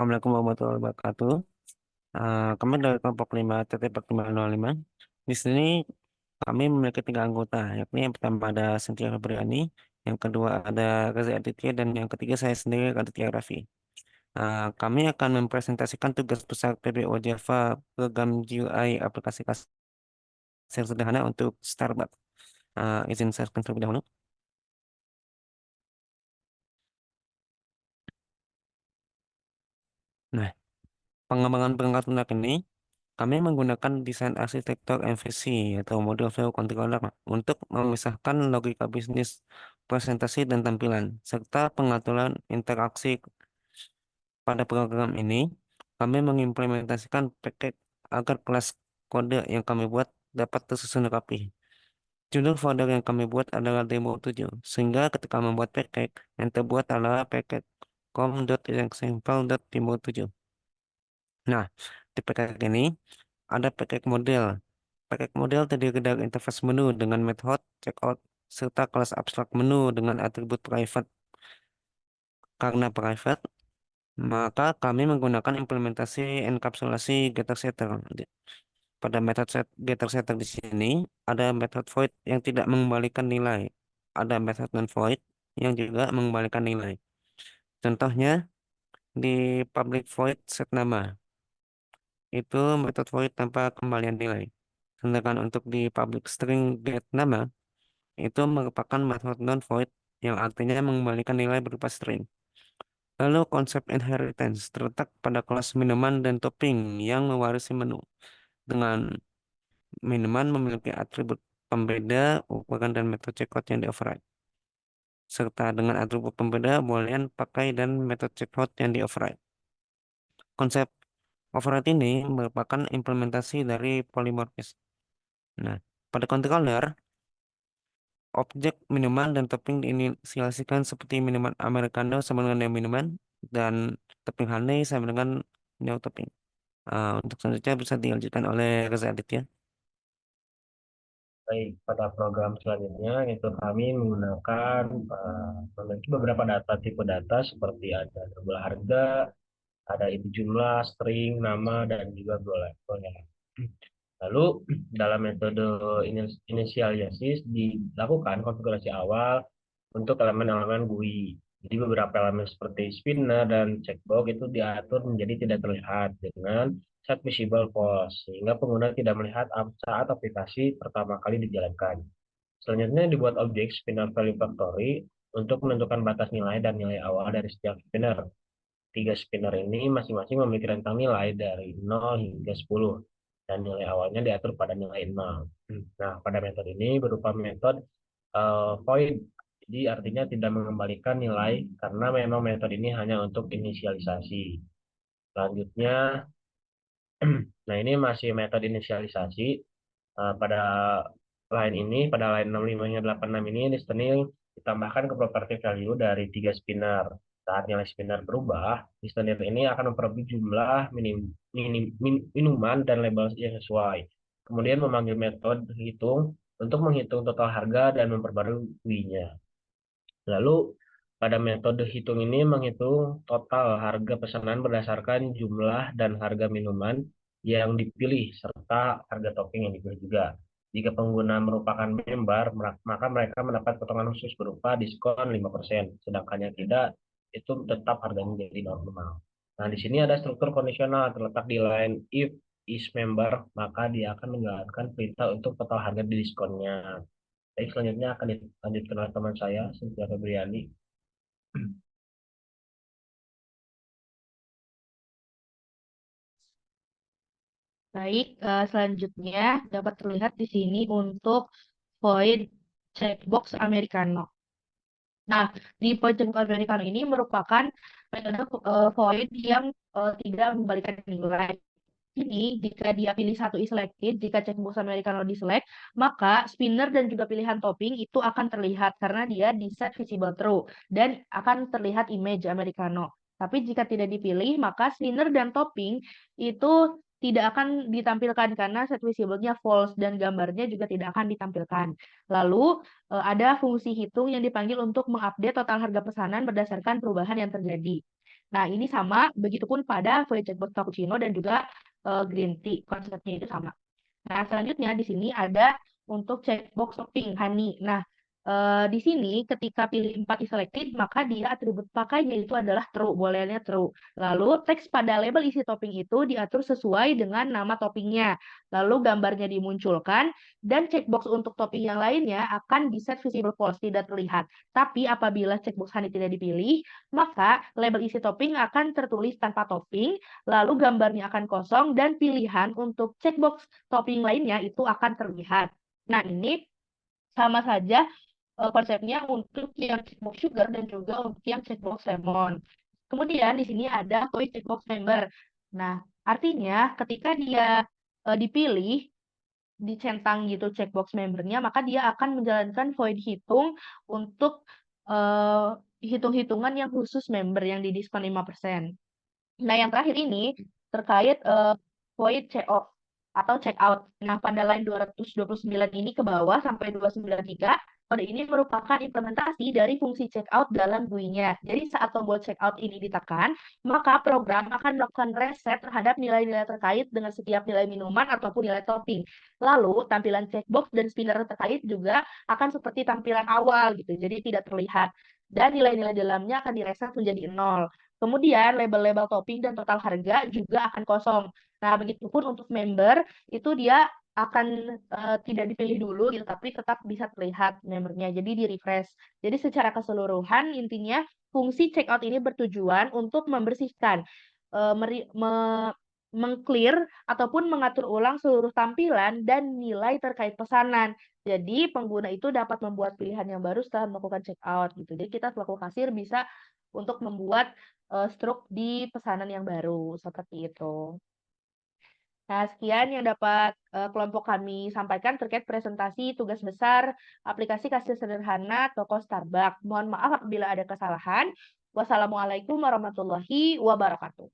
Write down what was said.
Assalamualaikum warahmatullahi wabarakatuh. Kami dari kelompok 5 TT4505. Di sini kami memiliki 3 anggota, yakni yang pertama ada Cynthia Febriani, yang kedua ada Reza Aditya, dan yang ketiga saya sendiri Aditya Raffi. Kami akan mempresentasikan tugas besar PBO Java program GUI aplikasi kasir sederhana untuk Starbucks. Izin saya screen terlebih dahulu. Nah, pengembangan perangkat lunak ini kami menggunakan desain arsitektur MVC atau Model Flow Controller untuk memisahkan logika bisnis, presentasi, dan tampilan, serta pengaturan interaksi. Pada program ini, kami mengimplementasikan paket agar kelas kode yang kami buat dapat tersusun rapi. Judul folder yang kami buat adalah demo 7, sehingga ketika membuat paket, yang terbuat adalah paket com.example.demo7. Nah, di paket ini ada paket model. Paket model terdiri dari interface menu dengan method checkout serta kelas abstrak menu dengan atribut private. Karena private, maka kami menggunakan implementasi enkapsulasi getter setter. Pada method getter setter di sini ada method void yang tidak mengembalikan nilai. Ada method non void yang juga mengembalikan nilai. Contohnya di public void set nama itu method void tanpa kembalian nilai. Sedangkan untuk di public string get nama itu merupakan method non-void yang artinya mengembalikan nilai berupa string. Lalu konsep inheritance terletak pada kelas minuman dan topping yang mewarisi menu. Dengan minuman memiliki atribut pembeda, ukuran dan metode checkout yang di-override. Serta dengan atribut pembeda, boolean, pakai, dan metode checkout yang di-override. Konsep override ini merupakan implementasi dari polymorphism. Nah, pada controller, objek minuman dan topping diinisialisasikan seperti minuman americano sama dengan neo minuman dan topping honey sama dengan neo topping. Untuk selanjutnya bisa dilanjutkan oleh Reza Aditya. Baik, pada program selanjutnya itu kami menggunakan memiliki beberapa tipe data seperti ada tabel harga, ada inti jumlah, string, nama, dan juga goleman. Lalu dalam metode inisialisasi dilakukan konfigurasi awal untuk elemen-elemen GUI. Jadi beberapa elemen seperti spinner dan checkbox itu diatur menjadi tidak terlihat dengan set visible false sehingga pengguna tidak melihat saat aplikasi pertama kali dijalankan. Selanjutnya dibuat objek spinner value factory untuk menentukan batas nilai dan nilai awal dari setiap spinner. Tiga spinner ini masing-masing memiliki rentang nilai dari 0 hingga 10 dan nilai awalnya diatur pada nilai 0. Nah, pada metode ini berupa metode void. Jadi artinya tidak mengembalikan nilai karena memang metode ini hanya untuk inisialisasi. Selanjutnya, nah ini masih metode inisialisasi. Pada pada line 65-86 ini listening ditambahkan ke property value dari tiga spinner. Saat nilai spinner berubah, listener ini akan memperoleh jumlah minuman dan label yang sesuai. Kemudian memanggil metode hitung untuk menghitung total harga dan memperbarui-nya. Lalu pada metode hitung ini menghitung total harga pesanan berdasarkan jumlah dan harga minuman yang dipilih serta harga topping yang dipilih juga. Jika pengguna merupakan member, maka mereka mendapat potongan khusus berupa diskon 5%. Sedangkan yang tidak, itu tetap harganya menjadi normal. Nah, di sini ada struktur kondisional terletak di line if is member, maka dia akan menjalankan perintah untuk total harga di diskonnya. Baik, selanjutnya akan dilanjutkan oleh teman saya, Cynthia Febriani. Baik, selanjutnya dapat terlihat di sini untuk void checkbox Americano. Nah, di void checkbox Americano ini merupakan metode void yang tidak mengembalikan nilai. Ini jika dia pilih satu is selected, jika checkbox Americano di select, maka spinner dan juga pilihan topping itu akan terlihat karena dia di set visible true dan akan terlihat image Americano. Tapi jika tidak dipilih, maka spinner dan topping itu tidak akan ditampilkan karena set visible-nya false dan gambarnya juga tidak akan ditampilkan. Lalu ada fungsi hitung yang dipanggil untuk mengupdate total harga pesanan berdasarkan perubahan yang terjadi. Nah, ini sama, begitupun pada void checkbox cappuccino dan juga green tea, konsepnya itu sama. Nah, selanjutnya di sini ada untuk checkbox topping honey. Nah, di sini ketika pilih 4 is selected, maka dia atribut pakainya itu adalah true, bolehnya true. Lalu teks pada label isi topping itu diatur sesuai dengan nama toppingnya. Lalu gambarnya dimunculkan dan checkbox untuk topping yang lainnya akan di-set visible false, tidak terlihat. Tapi apabila checkbox honey tidak dipilih, maka label isi topping akan tertulis tanpa topping, lalu gambarnya akan kosong dan pilihan untuk checkbox topping lainnya itu akan terlihat. Nah, ini sama saja konsepnya untuk yang checkbox sugar dan juga untuk yang checkbox lemon. Kemudian di sini ada void checkbox member. Nah, artinya ketika dia dipilih, dicentang gitu checkbox membernya, maka dia akan menjalankan void hitung untuk hitung-hitungan yang khusus member yang didiskon 5%. Nah, yang terakhir ini terkait void check off atau check out. Nah, pada line 229 ini ke bawah sampai 293, kode ini merupakan implementasi dari fungsi check out dalam GUI-nya. Jadi, saat tombol check out ini ditekan, maka program akan melakukan reset terhadap nilai-nilai terkait dengan setiap nilai minuman ataupun nilai topping. Lalu, tampilan checkbox dan spinner terkait juga akan seperti tampilan awal gitu, jadi tidak terlihat. Dan nilai-nilai dalamnya akan direset menjadi 0. Kemudian label-label topping dan total harga juga akan kosong. Nah, begitupun untuk member itu dia akan tidak dipilih dulu gitu, tapi tetap bisa terlihat membernya. Jadi di-refresh. Jadi secara keseluruhan intinya fungsi checkout ini bertujuan untuk membersihkan, mengclear ataupun mengatur ulang seluruh tampilan dan nilai terkait pesanan. Jadi pengguna itu dapat membuat pilihan yang baru setelah melakukan checkout gitu. Jadi kita selaku kasir bisa untuk membuat struk di pesanan yang baru seperti itu. Nah, sekian yang dapat kelompok kami sampaikan terkait presentasi tugas besar aplikasi kasir sederhana toko Starbucks. Mohon maaf apabila ada kesalahan. Wassalamualaikum warahmatullahi wabarakatuh.